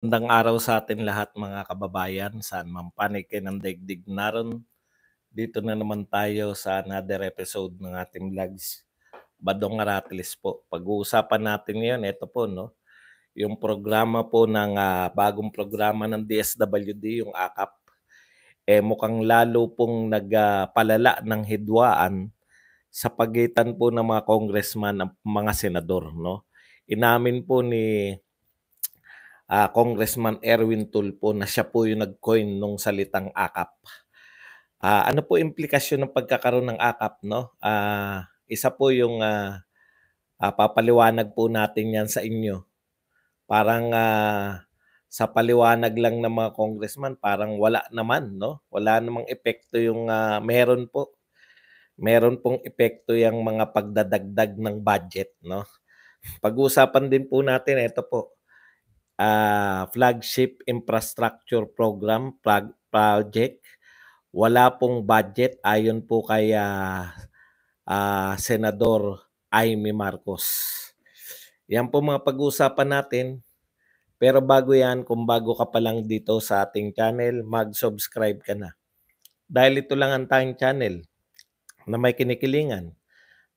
Magandang araw sa atin lahat mga kababayan, saan man panig kayo ng daigdig naroon. Dito na naman tayo sa another episode ng ating vlogs. Badong Aratilis po. Pag-uusapan natin ngayon, ito po, no? Yung programa po ng bagong programa ng DSWD, yung AKAP, mukhang lalo pong nagpalala ng hidwaan sa pagitan po ng mga congressman at mga senador, no? Inamin po ni Congressman Erwin Tulfo na siya po yung nag-coin nung salitang AKAP. Ano po implikasyon ng pagkakaroon ng AKAP, no? Isa po yung papaliwanag po natin yan sa inyo. Parang sa paliwanag lang ng mga congressman, parang wala naman, no? Wala namang epekto yung meron po. Meron pong epekto yung mga pagdadagdag ng budget, no? Pag-uusapan din po natin, ito po, flagship infrastructure program project. Wala pong budget ayon po kay Senador Amy Marcos. Yan po mga pag-uusapan natin. Pero bago yan, kung bago ka pa lang dito sa ating channel, mag-subscribe ka na. Dahil ito lang ang tayong channel na may kinikilingan,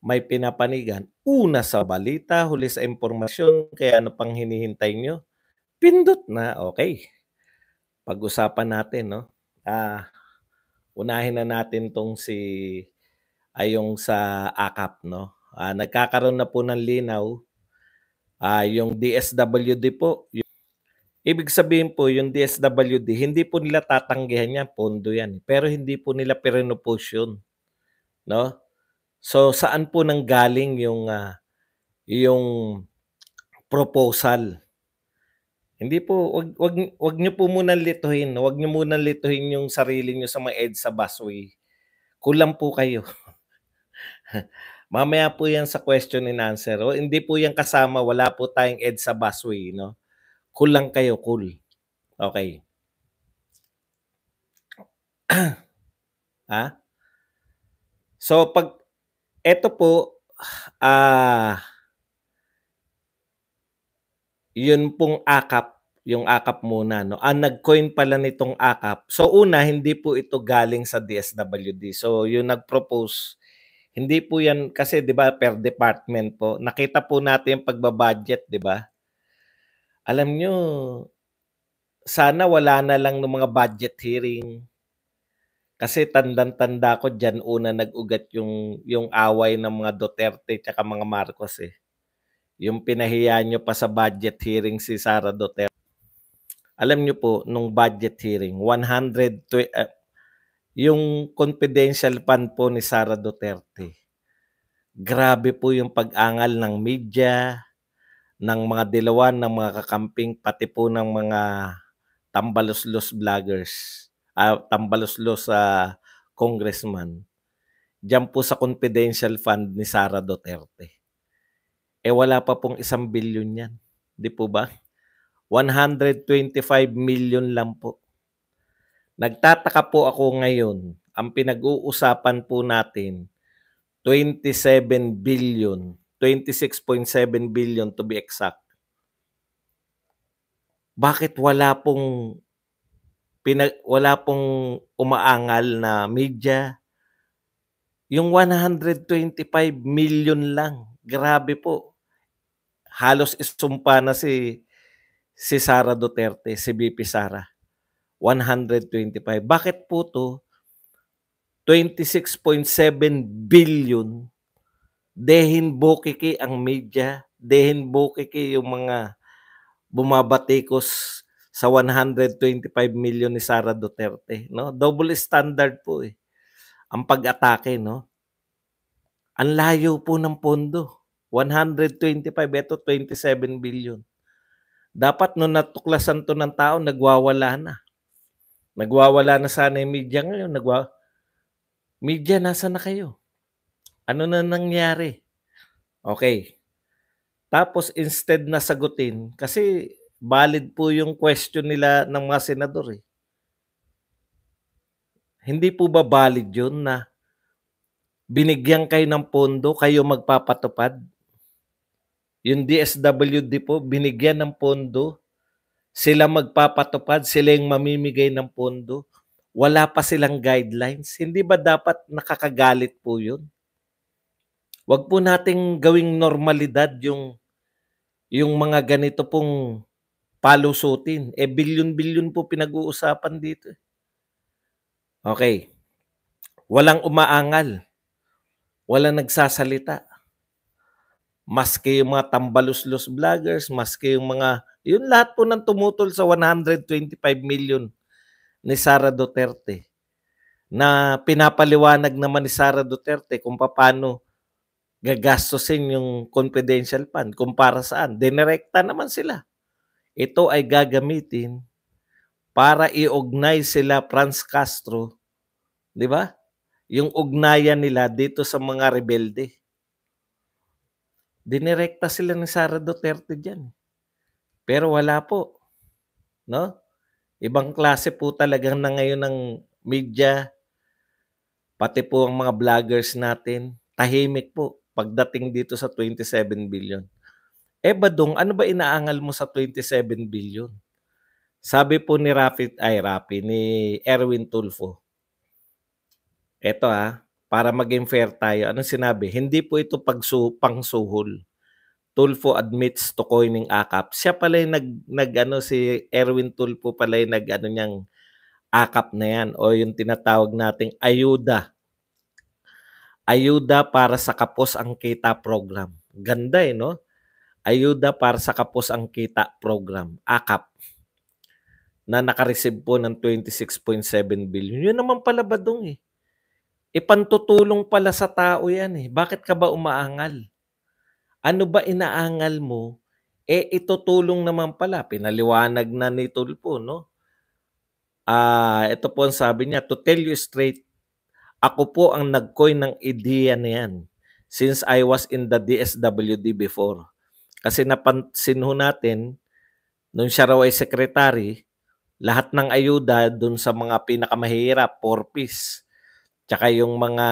may pinapanigan, una sa balita, huli sa impormasyon, kaya ano pang hinihintay nyo? Pindot na, okay. Pag-usapan natin, no? Unahin na natin tong yung sa AKAP, no? Nagkakaroon na po ng linaw, yung DSWD po. Ibig sabihin po, yung DSWD, hindi po nila tatanggihan yan, pondo yan. Pero hindi po nila pirinupos yun, no? So, saan po nanggaling yung proposal? Hindi po, wag niyo po muna lituhin. Wag niyo muna lituhin yung sarili niyo sa mga EDSA busway. Kulang po kayo. Mamaya po yan sa question and answer. O, hindi po yan kasama. Wala po tayong EDSA busway. No? Kulang kayo, cool. Okay. So, pag eto po, yun pong AKAP, yung AKAP muna, no? Ang nag-coin pala nitong AKAP. So una, hindi po ito galing sa DSWD. So yung nag-propose, hindi po yan kasi 'di ba per department po. Nakita po natin yung pagbabudget, 'di ba? Alam nyo, sana wala na lang ng mga budget hearing. Kasi tandang-tanda ko diyan una nag-ugat yung away ng mga Duterte at mga Marcos eh. Yung pinahiya nyo pa sa budget hearing si Sara Duterte. Alam niyo po, nung budget hearing, yung confidential fund po ni Sara Duterte. Grabe po yung pag-angal ng media, ng mga dilawan, ng mga kakamping, pati po ng mga tambalos-los vloggers, tambalos-los congressman. Diyan po sa confidential fund ni Sara Duterte. Wala pa pong 1 billion yan. Di po ba? 125 million lang po. Nagtataka po ako ngayon, ang pinag-uusapan po natin, 27 billion, 26.7 billion to be exact. Bakit wala pong umaangal na media? Yung 125 million lang. Grabe po. Halos isumpa na si Sara Duterte, si VP Sara. 125. Bakit po to? 26.7 billion. Dehin bokiki ang media. Dehin bokiki yung mga bumabatikos sa 125 million ni Sara Duterte. No? Double standard po eh. Ang pag-atake, no? Ang layo po ng pondo. 125, ito 27 billion. Dapat nung natuklasan to ng tao, nagwawala na. Nagwawala na sana yung media ngayon. Media, nasa na kayo? Ano na nangyari? Okay. Tapos instead na sagutin, kasi valid po yung question nila ng mga senador eh. Hindi po ba valid yun na binigyan kayo ng pondo, kayo magpapatupad? Yung DSWD po, binigyan ng pondo, Sila magpapatupad, sila yung mamimigay ng pondo. Wala pa silang guidelines. Hindi ba dapat nakakagalit po yun? Wag po nating gawing normalidad yung mga ganito pong palusutin. Eh, bilyon-bilyon po pinag-uusapan dito. Okay, walang umaangal, walang nagsasalita. Maski yung mga tambaluslos vloggers, maski yung mga yun lahat po ng tumutol sa 125 million ni Sara Duterte na pinapaliwanag naman ni Sara Duterte kung paano gagastusin yung confidential fund, kung para saan. Dinirekta naman sila. Ito ay gagamitin para i-ugnay sila Franz Castro, 'di ba? Yung ugnayan nila dito sa mga rebelde. Dinirekta sila ni Sara Duterte diyan. Pero wala po, no? Ibang klase po talaga na ngayon ng media, pati po ang mga vloggers natin, tahimik po pagdating dito sa 27 billion. Eh Badong, ano ba inaangal mo sa 27 billion? Sabi po ni ni Erwin Tulfo, eto para maging fair tayo, anong sinabi? Hindi po ito pangsuhol. Tulfo admits to coining AKAP. Siya pala yung si Erwin Tulfo pala yung niyang AKAP na yan o yung tinatawag nating ayuda. Ayuda para sa Kapos ang Kita program. Ganda no? Ayuda para sa Kapos ang Kita program, AKAP, na nakareceive po ng 26.7 billion. Yun naman pala Badong Ipantutulong pala sa tao yan Bakit ka ba umaangal? Ano ba inaangal mo? Itutulong naman pala. Pinaliwanag na ni Tulfo, no? Ito po ang sabi niya, to tell you straight, ako po ang nag-coin ng ideya na yan since I was in the DSWD before. Kasi napansin ho natin, nung siya raw ay secretary, lahat ng ayuda dun sa mga pinakamahirap, 4Ps, tsaka yung mga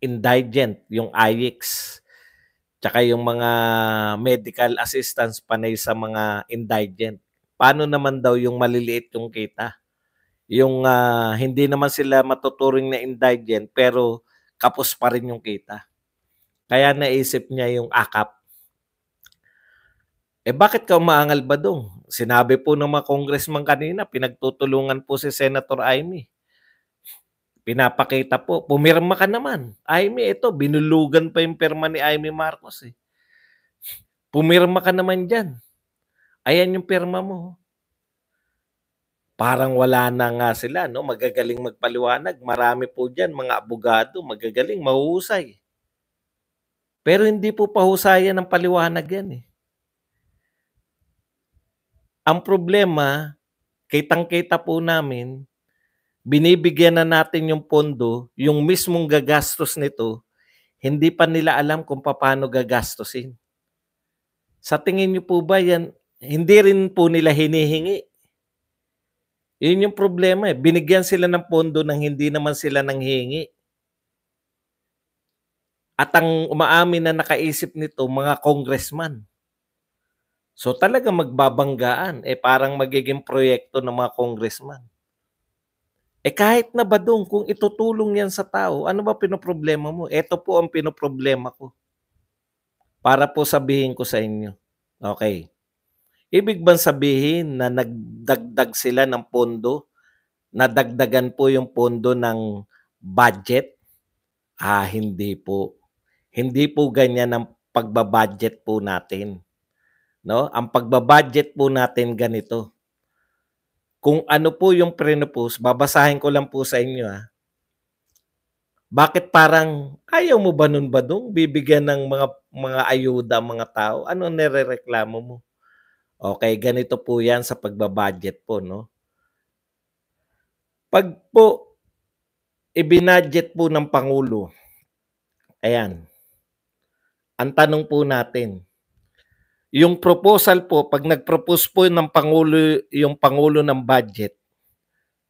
indigent, yung IX, tsaka yung mga medical assistance panay sa mga indigent. Paano naman daw yung maliliit yung kita? Yung hindi naman sila matuturing na indigent pero kapos pa rin yung kita. Kaya naisip niya yung AKAP. Bakit ka umaangal ba dong? Sinabi po ng mga congressman kanina, pinagtutulungan po si Senator Amy. Pinapakita po, pumirma ka naman. Amy, ito, binulugan pa yung pirma ni Amy Marcos Pumirma ka naman dyan. Ayan yung pirma mo. Parang wala na nga sila, no? Magagaling magpaliwanag. Marami po dyan, mga abogado, magagaling, mahuhusay. Pero hindi po pahusayan ng paliwanag yan Ang problema, kitang-kita po namin, binibigyan na natin yung pondo, yung mismong gagastos nito, hindi pa nila alam kung paano gagastosin. Sa tingin niyo po ba yan, hindi rin po nila hinihingi? Yun yung problema Binigyan sila ng pondo nang hindi naman sila nanghihingi. At ang umaamin na nakaisip nito, mga congressman. So talaga magbabanggaan, parang magiging proyekto ng mga congressman. Kahit na Badong, kung itutulong yan sa tao, ano ba pinoproblema mo? Ito po ang pinoproblema ko. Para po sabihin ko sa inyo. Okay. Ibig bang sabihin na nagdagdag sila ng pondo? Nadagdagan po yung pondo ng budget? Hindi po. Hindi po ganyan ang pagbabudget po natin. No? Ang pagbabudget po natin ganito. Kung ano po yung pre-propose, babasahin ko lang po sa inyo Bakit parang ayaw mo ba nun Badong bibigyan ng mga ayuda ang mga tao? Ano nirereklamo mo? Okay, ganito po 'yan sa pagbabudget po, no? Pag po ibinudget po ng pangulo, ayan, ang tanong po natin, yung proposal po, pag nag-propose po ng pangulo, yung pangulo ng budget,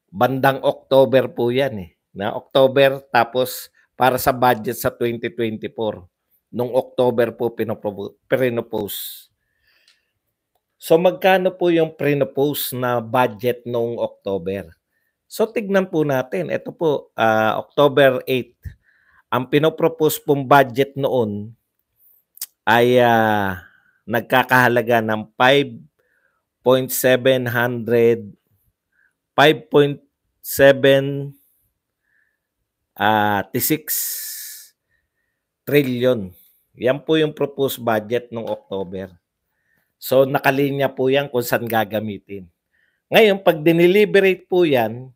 bandang October po 'yan na October tapos para sa budget sa 2024. Nung October po pinopose. So magkano po yung prinopose na budget noong October? So tignan po natin, ito po, October 8, ang pinopropose pong budget noon ay, nagkakahalaga ng 5.7 trillion. Yan po yung proposed budget nung October. So nakalinya po yan kung saan gagamitin. Ngayon 'pag dineliberate po yan,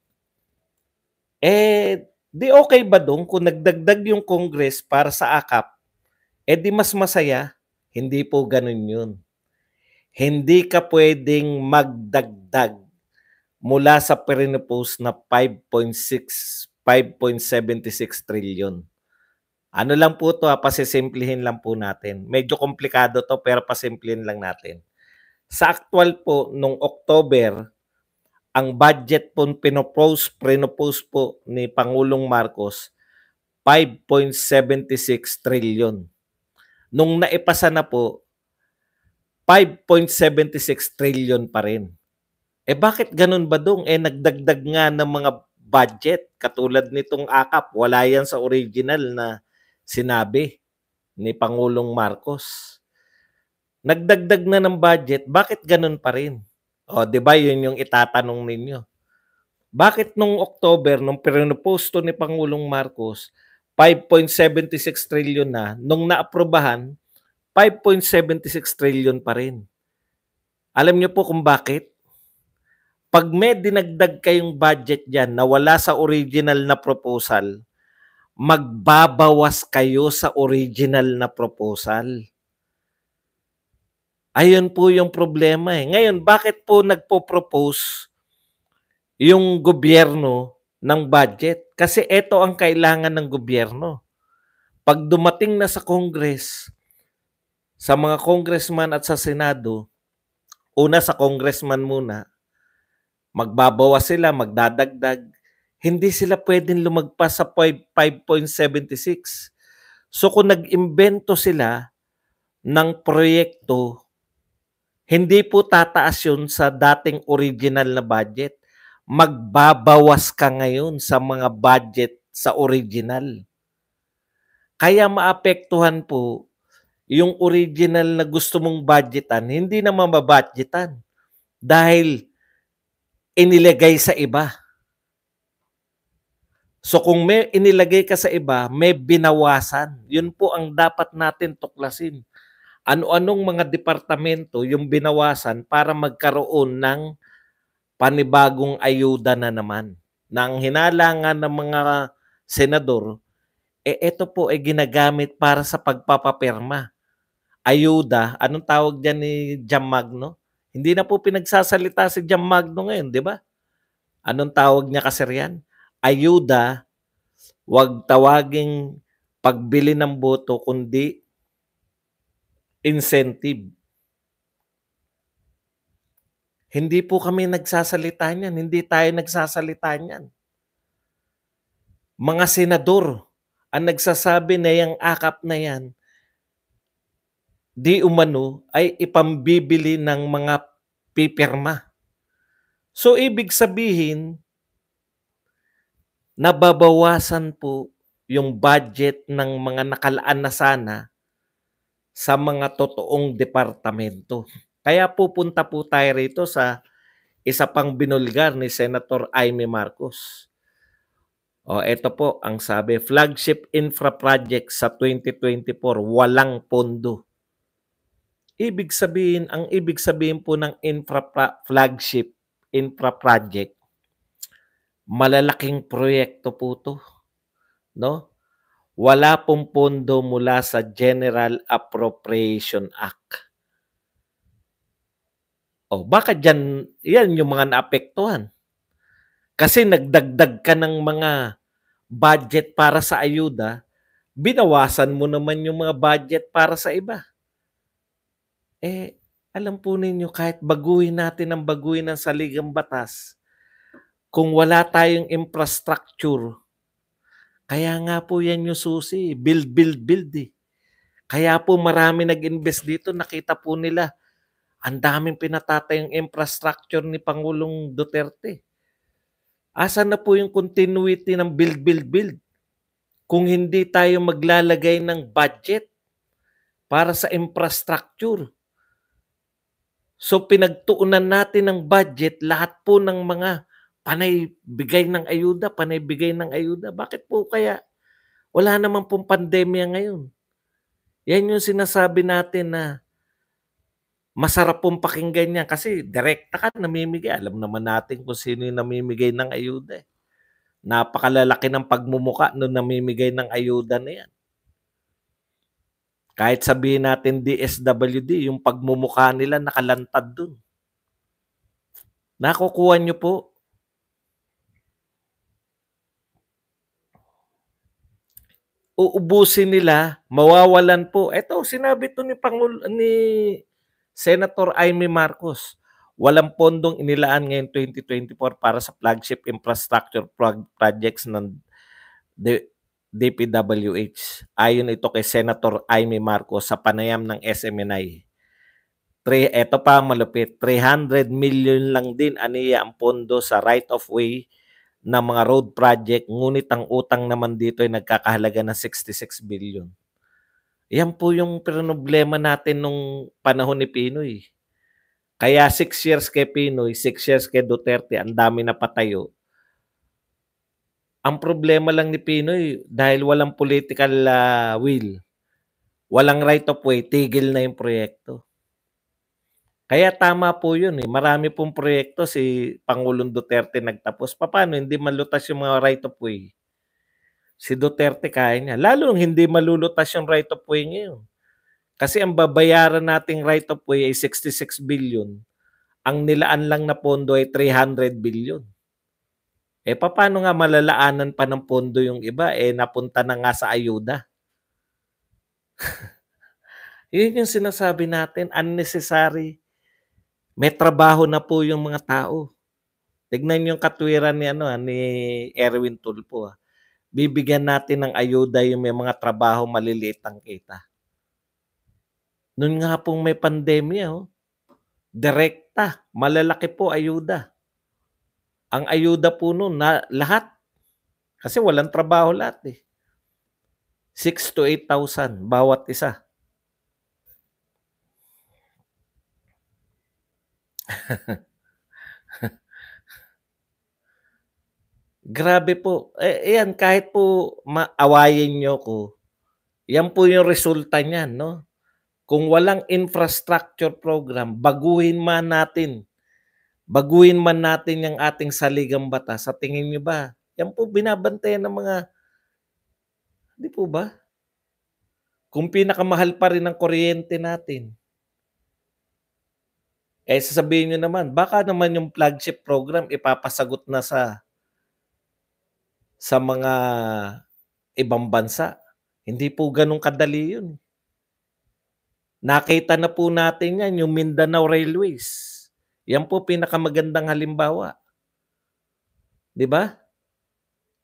di okay ba dun kung nagdagdag yung Congress para sa AKAP, di mas masaya? Hindi po ganun yun. Hindi ka puwedeng magdagdag mula sa pinopose na 5.76 trillion. Ano lang po 'to, pasisimplihin lang po natin. Medyo komplikado 'to pero pasimplihin lang natin. Sa aktuwal po nung October, ang budget po pinopose po ni Pangulong Marcos, 5.76 trillion. Nung naipasa na po, 5.76 trillion pa rin. Bakit ganun ba dong? Nagdagdag nga ng mga budget katulad nitong AKAP, wala yan sa original na sinabi ni Pangulong Marcos. Nagdagdag na ng budget, bakit ganun pa rin? O, di ba yun yung itatanong ninyo? Bakit nung October, nung pinopose to ni Pangulong Marcos, 5.76 trillion na, nung naaprubahan, 5.76 trillion pa rin? Alam niyo po kung bakit? Pag may dinagdag kayong budget dyan na wala sa original na proposal, magbabawas kayo sa original na proposal. Ayun po yung problema eh. Ngayon, bakit po nagpo-propose yung gobyerno ng budget? Kasi ito ang kailangan ng gobyerno. Pag dumating na sa Congress, sa mga congressman at sa Senado, una sa congressman muna, magbabawas sila, magdadagdag. Hindi sila pwedeng lumagpas sa 5.76. So kung nag-imbento sila ng proyekto, hindi po tataas yun sa dating original na budget. Magbabawas ka ngayon sa mga budget sa original. Kaya maapektuhan po yung original na gusto mong budgetan, hindi na mababudgetan dahil inilagay sa iba. So kung may inilagay ka sa iba, may binawasan. Yun po ang dapat natin tuklasin. Ano-anong mga departamento yung binawasan para magkaroon ng panibagong ayuda na naman. Nang hinalangan ng mga senador, ito po ay ginagamit para sa pagpapapirma. Ayuda, anong tawag dyan ni Jam Magno? Hindi na po pinagsasalita si Jam Magno ngayon, di ba? Anong tawag niya kasi riyan? Ayuda, wag tawaging pagbili ng boto, kundi incentive. Hindi po kami nagsasalita niyan. Hindi tayo nagsasalita niyan. Mga senador ang nagsasabi na yung AKAP na yan, di umano ay ipambibili ng mga pipirma. So ibig sabihin, nababawasan po yung budget ng mga nakalaan na sana sa mga totoong departamento. Kaya pupunta po tayo rito sa isa pang binulgar ni Senator Amy Marcos. Ito po ang sabi, flagship infra project sa 2024, walang pondo. Ang ibig sabihin po ng flagship infra project, malalaking proyekto po to, no? Wala pong pondo mula sa General Appropriation Act. Baka dyan, yan yung mga naapektuhan. Kasi nagdagdag ka ng mga budget para sa ayuda, binawasan mo naman yung mga budget para sa iba. Alam po ninyo, kahit baguhin natin ang saligang batas, kung wala tayong infrastructure, kaya nga po yan yung susi, build eh. Kaya po marami nag-invest dito, nakita po nila, Ang daming pinatatayong infrastructure ni Pangulong Duterte. Asan na po yung continuity ng build, build, build? Kung hindi tayo maglalagay ng budget para sa infrastructure. So pinagtuunan natin ng budget lahat po ng mga panay bigay ng ayuda, panay bigay ng ayuda. Bakit po kaya wala naman pong pandemya ngayon? Yan yung sinasabi natin na masarap pong pakinggan yan kasi direkta ka namimigay. Alam naman natin kung sino yung namimigay ng ayuda. Napakalalaki ng pagmumuka nung namimigay ng ayuda na yan. Kahit sabihin natin DSWD, yung pagmumukha nila nakalantad dun. Nakukuha nyo po. Uubusin nila, mawawalan po. Ito, sinabi to ni Senator Amy Marcos. Walang pondong inilaan ngayon 2024 para sa flagship infrastructure projects ng DPWH. Ayon ito kay Senator Amy Marcos sa panayam ng SMNI. Ito pa ang malupit, 300 million lang din aniya ang pondo sa right-of-way ng mga road project, ngunit ang utang naman dito ay nagkakahalaga ng 66 billion. Yan po yung problema natin nung panahon ni Pinoy. Kaya 6 years kay Pinoy, 6 years kay Duterte, ang dami na patayo. Ang problema lang ni Pinoy, dahil walang political will, walang right of way, tigil na yung proyekto. Kaya tama po yun. Marami pong proyekto si Pangulong Duterte nagtapos. Paano hindi malutas yung mga right of way? Si Duterte kaya niya. Lalo hindi malulutas yung right of way ngayon. Kasi ang babayaran nating right of way ay 66 billion. Ang nilaan lang na pondo ay 300 billion. Paano nga malalaanan pa ng pondo yung iba? Napunta na nga sa ayuda. Yun yung sinasabi natin, unnecessary. May trabaho na po yung mga tao. Tignan yung katwiran ni Erwin Tulfo. Bibigyan natin ng ayuda yung may mga trabaho maliliit ang kita. Noon nga pong may pandemya, direkta, malalaki po ayuda. Ang ayuda po noon na lahat, kasi walang trabaho lahat 6 to 8,000 bawat isa. Grabe po. Yan, kahit po maawayin nyo ko, yan po yung resulta niyan, no? Kung walang infrastructure program, baguhin man natin yung ating saligang batas. Sa tingin nyo ba, yan po binabantayan ng mga, di po ba? Kung pinakamahal pa rin ang kuryente natin, sasabihin nyo naman, baka naman yung flagship program ipapasagot na sa mga ibang bansa. Hindi po ganun kadali yun. Nakita na po natin yan, yung Mindanao Railways. Yan po pinakamagandang halimbawa. Di ba?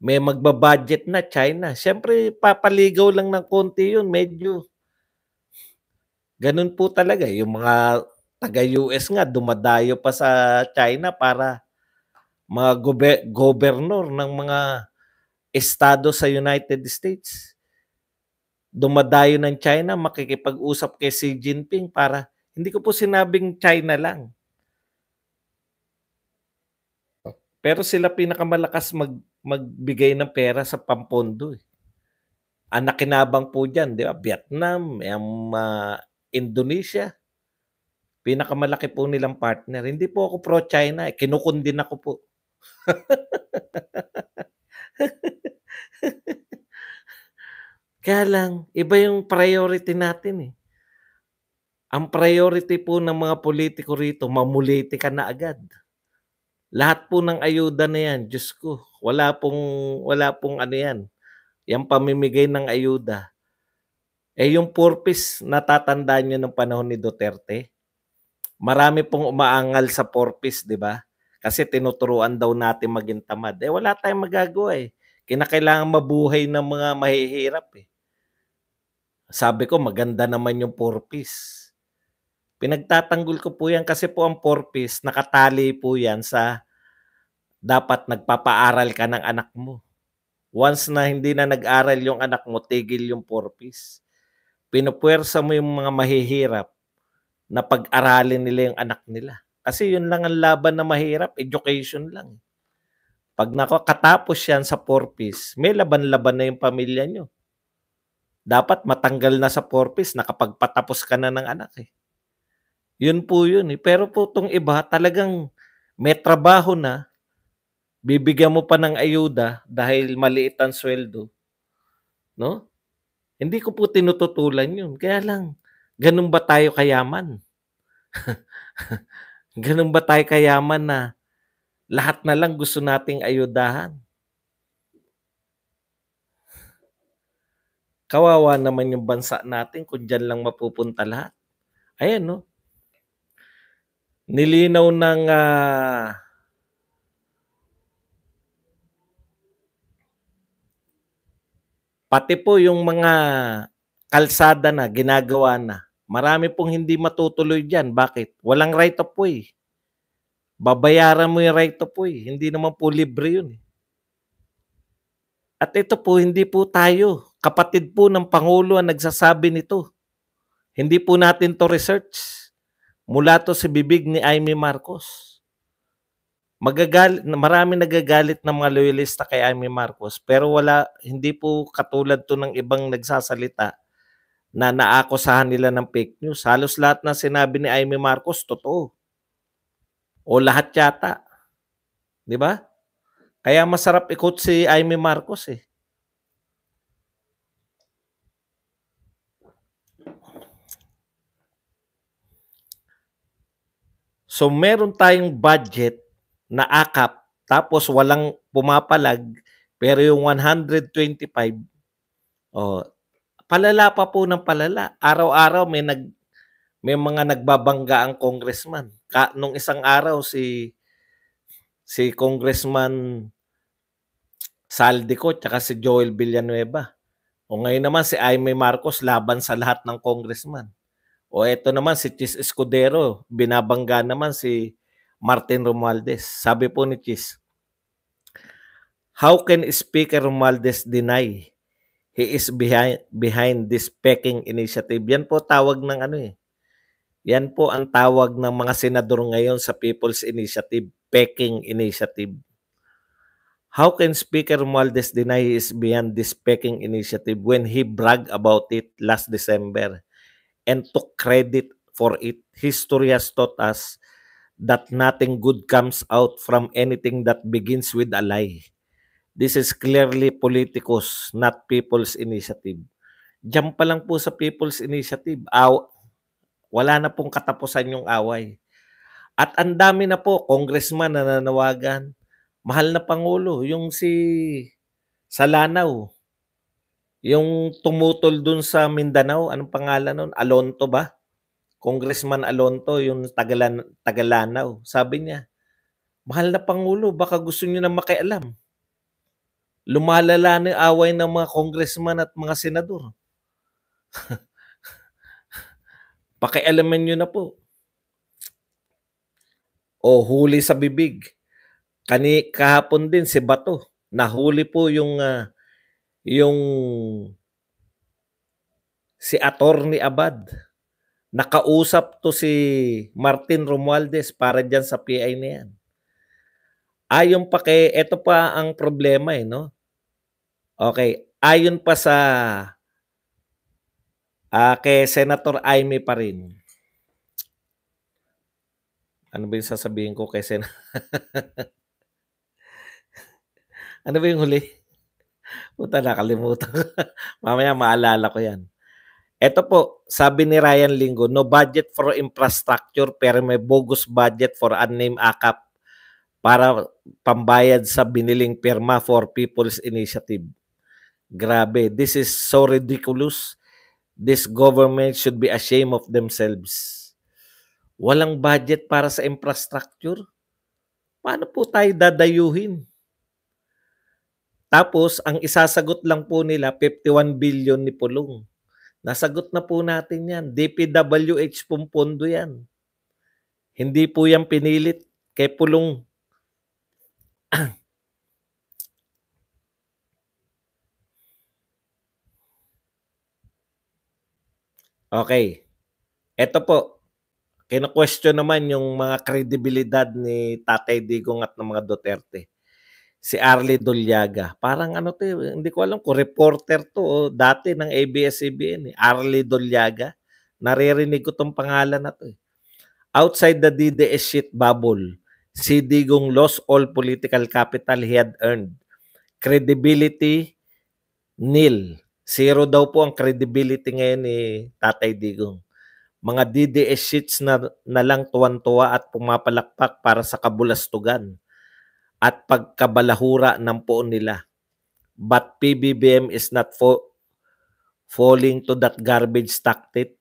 May magbabudget na China. Siyempre, papaligaw lang ng konti yun. Medyo ganun po talaga. Yung mga taga-US nga, dumadayo pa sa China para mga gobernador ng mga estado sa United States. Dumadayo ng China, makikipag-usap kay Xi Jinping para, hindi ko po sinabing China lang. Pero sila pinakamalakas magbigay ng pera sa pampondo. Ang nakinabang po dyan, di ba? Vietnam, Indonesia. Pinakamalaki po nilang partner. Hindi po ako pro-China. Kinukundin ako po. Kaya lang, iba yung priority natin Ang priority po ng mga politiko rito, mamuliti ka na agad. Lahat po ng ayuda na yan, Diyos ko, wala pong ano yan. Yung pamimigay ng ayuda. Yung purpose, natatandaan nyo ng panahon ni Duterte. Marami pong umaangal sa purpose, di ba? Kasi tinuturuan daw natin maging tamad. Wala tayong magagawa Kinakailangan mabuhay ng mga mahihirap Sabi ko, maganda naman yung purpose. Pinagtatanggol ko po yan kasi po ang 4Ps nakatali po yan sa dapat nagpapaaral ka ng anak mo. Once na hindi na nag-aral yung anak mo, tigil yung 4Ps. Pinupuwersa mo yung mga mahihirap na pag-aralin nila yung anak nila. Kasi yun lang ang laban na mahirap, education lang. Pag nakatapos yan sa 4Ps, may laban-laban na yung pamilya nyo. Dapat matanggal na sa 4Ps, nakapagpatapos ka na ng anak eh. Yun po yun eh. Pero po itong iba, talagang may trabaho na, bibigyan mo pa ng ayuda dahil maliit ang sweldo. No? Hindi ko po tinututulan yun. Kaya lang, ganun ba tayo kayaman? Ganun ba tayo kayaman na lahat na lang gusto nating ayudahan? Kawawa naman yung bansa natin kung dyan lang mapupunta lahat. Ayan, no? Nilinaw ng pati po yung mga kalsada na, ginagawa na. Marami pong hindi matutuloy dyan. Bakit? Walang right of way. Babayaran mo yung right of way. Hindi naman po libre yun. At ito po, hindi po tayo. Kapatid po ng Pangulo ang nagsasabi nito. Hindi po natin to research. Mula to sa bibig ni Amy Marcos. Marami nagagalit ng mga loyalista kay Amy Marcos, pero hindi po katulad to ng ibang nagsasalita na naakusahan nila ng fake news. Halos lahat na sinabi ni Amy Marcos, totoo. O lahat yata. Di ba? Kaya masarap ikot si Amy Marcos eh. So meron tayong budget na akap, tapos walang pumapalag, pero yung 125, palala pa po ng palala. Araw-araw may mga nagbabangga ang congressman. Nung isang araw si Congressman Saldico tsaka si Joel Villanueva. O ngayon naman si Amy Marcos laban sa lahat ng congressman. O eto naman si Chis Escudero, binabangga naman si Martin Romualdez. Sabi po ni Chis, how can Speaker Romualdez deny he is behind this pecking initiative? Yan po tawag ng Yan po ang tawag ng mga senador ngayon sa People's Initiative, pecking initiative. How can Speaker Romualdez deny he is behind this pecking initiative when he bragged about it last December and took credit for it? History has taught us that nothing good comes out from anything that begins with a lie. This is clearly politicos, not People's Initiative. Diyan pa lang po sa People's Initiative, wala na pong katapusan yung away. At ang dami na po, congressman na nanawagan, mahal na Pangulo, yung sa Lanao, yung tumutol dun sa Mindanao, anong pangalan nun? Alonto ba? Congressman Alonto, yung Tagalanao. Sabi niya, mahal na Pangulo, baka gusto niyo na makialam. Lumalala na yung away ng mga congressman at mga senador. Pakialaman nyo na po. O huli sa bibig. Kahapon din si Bato, nahuli po yung si Attorney Abad. Nakausap to si Martin Romualdez para dyan sa PI na yan. Ayon pa ito pa ang problema no? Okay, ayon pa sa kay Senator Amy pa rin. Ano ba yung sasabihin ko kay Senator? Ano ba yung huli? Puta, nakalimutan ko. Mamaya maalala ko yan. Ito po, sabi ni Ryan Lingo, no budget for infrastructure pero may bogus budget for unnamed AKAP para pambayad sa biniling pirma for People's Initiative. Grabe, this is so ridiculous. This government should be ashamed of themselves. Walang budget para sa infrastructure. Paano po tayo dadayuhin? Tapos, ang isasagot lang po nila, 51 billion ni Pulong. Nasagot na po natin yan. DPWH pong pondo yan. Hindi po yan pinilit kay Pulong. Okay. Ito po. Kino-question naman yung mga kredibilidad ni Tatay Digong at ng mga Duterte. Si Arlie Doliaga. Parang ano 'to, hindi ko alam kung reporter 'to o dati ng ABS-CBN, eh. Arlie Doliaga. Naririnig ko 'tong pangalan na 'to, eh. Outside the DDS shit bubble, si Digong lost all political capital he had earned. Credibility, nil. Zero daw po ang credibility ngayon ni Tatay Digong. Mga DDS shits na lang tuwan-tuwa at pumapalakpak para sa kabulastugan at pagkabalahura ng poon nila. But PBBM is not falling to that garbage tactic.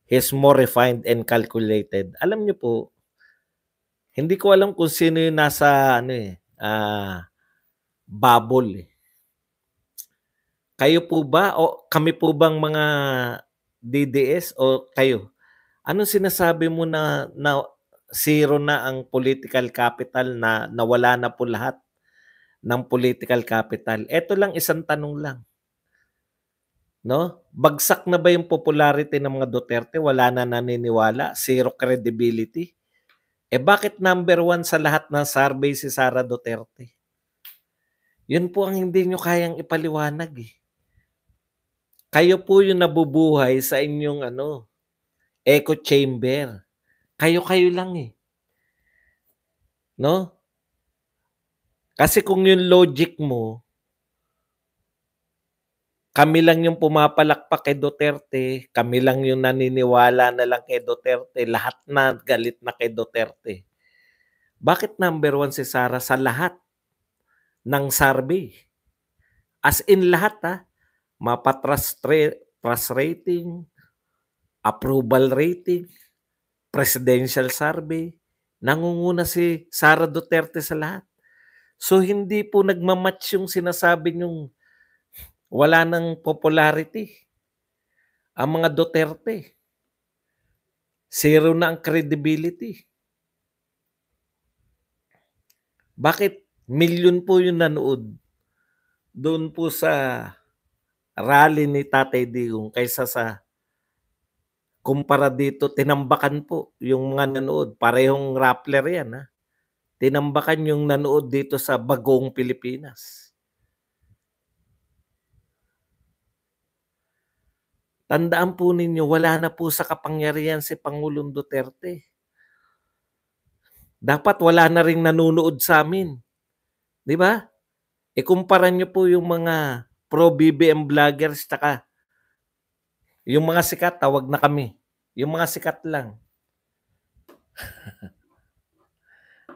He's more refined and calculated. Alam niyo po, hindi ko alam kung sino yung nasa bubble. Kayo po ba o kami po bang mga DDS o kayo? Anong sinasabi mo na zero na ang political capital, na nawala na po lahat ng political capital? Ito lang, isang tanong lang. No? Bagsak na ba yung popularity ng mga Duterte? Wala na naniniwala? Zero credibility? Bakit number 1 sa lahat ng survey si Sara Duterte? Yun po ang hindi nyo kayang ipaliwanag, eh. Kayo po yung nabubuhay sa inyong echo chamber. Kayo-kayo lang, eh. No? Kasi kung yung logic mo, kami lang yung pumapalakpak kay Duterte, kami lang yung naniniwala na lang kay Duterte, lahat na galit na kay Duterte. Bakit number 1 si Sara sa lahat ng survey? As in lahat, mapa-trust rating, approval rating, presidential survey, nangunguna si Sara Duterte sa lahat. So hindi po nagmamatch yung sinasabi nyong wala ng popularity ang mga Duterte. Zero na ang credibility. Bakit milyon po yung nanood doon po sa rally ni Tatay Digong kaysa sa kumpara dito, tinambakan po yung mga nanood. Parehong Rappler yan, ha? Tinambakan yung nanood dito sa Bagong Pilipinas. Tandaan po ninyo, wala na po sa kapangyarihan si Pangulong Duterte. Dapat wala na ring nanonood sa amin. Di ba? Ikumpara nyo po yung mga pro-BBM vloggers taka yung mga sikat, tawag na kami. Yung mga sikat lang.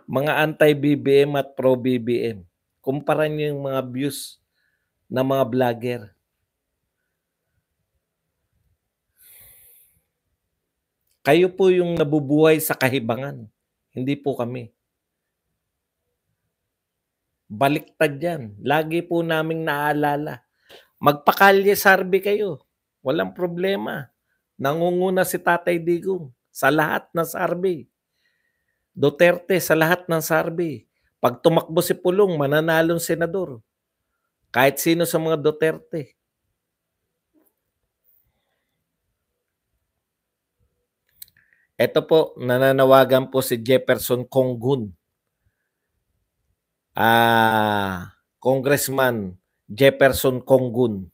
Mga anti-BBM at pro-BBM. Kumpara nyo yung mga views ng mga vlogger. Kayo po yung nabubuhay sa kahibangan. Hindi po kami. Baliktad yan. Lagi po naming naaalala. Magpakalye survey kayo. Walang problema. Nangunguna si Tatay Digong sa lahat ng survey. Duterte sa lahat ng survey. Pag tumakbo si Pulong, mananalong senador. Kahit sino sa mga Duterte. Ito po, nananawagan po si Jefferson Conggun. Congressman Jefferson Conggun.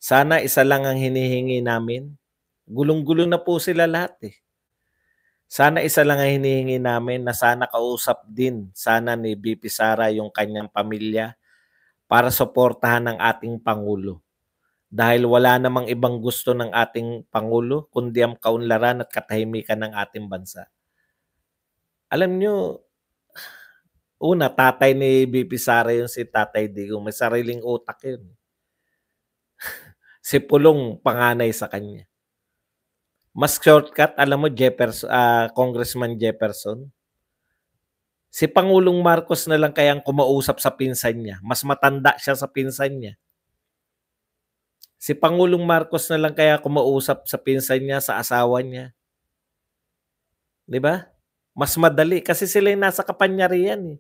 Sana isa lang ang hinihingi namin. Gulong-gulo na po sila lahat, eh. Sana isa lang ang hinihingi namin, na sana kausap din sana ni VP Sara yung kanyang pamilya para suportahan ang ating Pangulo. Dahil wala namang ibang gusto ng ating Pangulo kundi ang kaunlaran at katahimikan ng ating bansa. Alam nyo, una, tatay ni VP Sara yung si Tatay Digong. May sariling utak yun. Si Pulong, panganay sa kanya. Mas shortcut, alam mo, Congressman Jefferson, si Pangulong Marcos na lang kayang kumausap sa pinsan niya. Mas matanda siya sa pinsan niya. Si Pangulong Marcos na lang kaya kumausap sa pinsan niya, sa asawa niya. 'Di ba? Mas madali kasi sila yung nasa kapangyarihan, eh.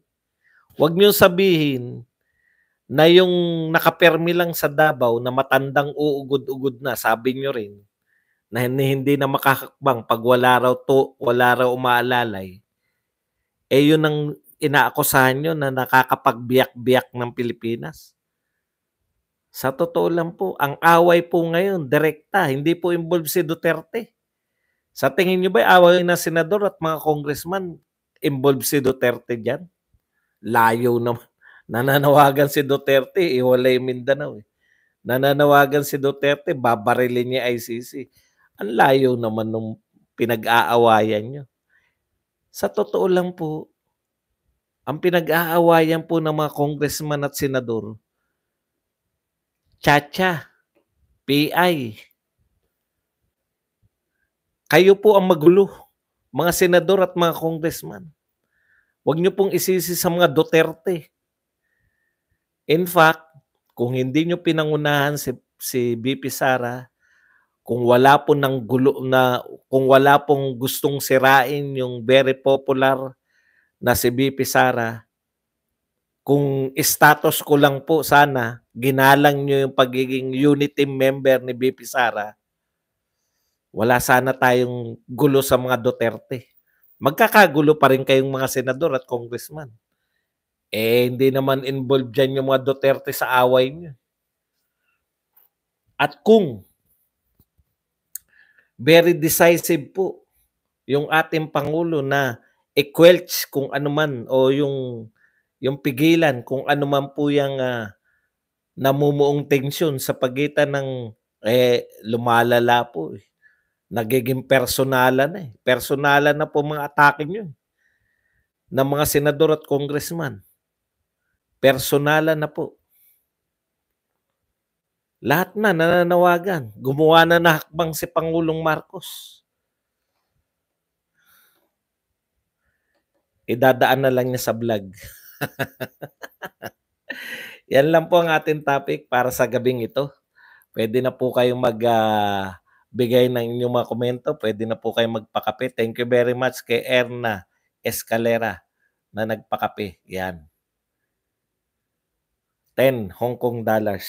Huwag niyong sabihin na yung nakapirmi lang sa Davao na matandang uugod-ugod na, sabi niyo rin, na hindi na makahakbang 'pag wala raw umaalalay, eh, yun ang inaakusahan niyo na nakakapagbiyak-biyak ng Pilipinas. Sa totoo lang po, ang away po ngayon direkta, hindi po involved si Duterte. Sa tingin niyo ba away ng senador at mga congressman, involved si Duterte diyan? Layo naman. Nananawagan si Duterte ihiwalay Mindanao, eh. Nananawagan si Duterte babarilin niya ICC. Ang layo naman nung pinag-aawayan niyo. Sa totoo lang po, ang pinag-aawayan po ng mga congressman at senador, tiyatsa, PI. Kayo po ang magulo, mga senador at mga congressman. Huwag niyo pong isisi sa mga Duterte. In fact, kung hindi niyo pinangunahan si VP Sara, kung wala po ng gulo na kung wala pong gustong sirain yung very popular na si VP Sara, kung status ko lang po sana, ginalang niyo yung pagiging unity member ni VP Sara, wala sana tayong gulo sa mga Duterte. Magkakagulo pa rin kayong mga senador at congressman. Eh, hindi naman involved diyan yung mga Duterte sa away niyo. At kung very decisive po yung ating Pangulo na i-quelch kung ano man o yung pigilan kung ano man po yung namumuong tensyon sa pagitan ng lumalala po, eh. Nagiging personalan na, eh. Personalan na po mga atake niyo ng mga senador at congressman. Personalan na po. Lahat na nananawagan. Gumawa na ng hakbang si Pangulong Marcos. Idadaan na lang niya sa vlog. Yan lang po ang ating topic para sa gabing ito. Pwede na po kayong bigay ng inyong mga komento. Pwede na po kayong magpakape. Thank you very much kay Erna Escalera na nagpakape. Yan. 10 Hong Kong dollars.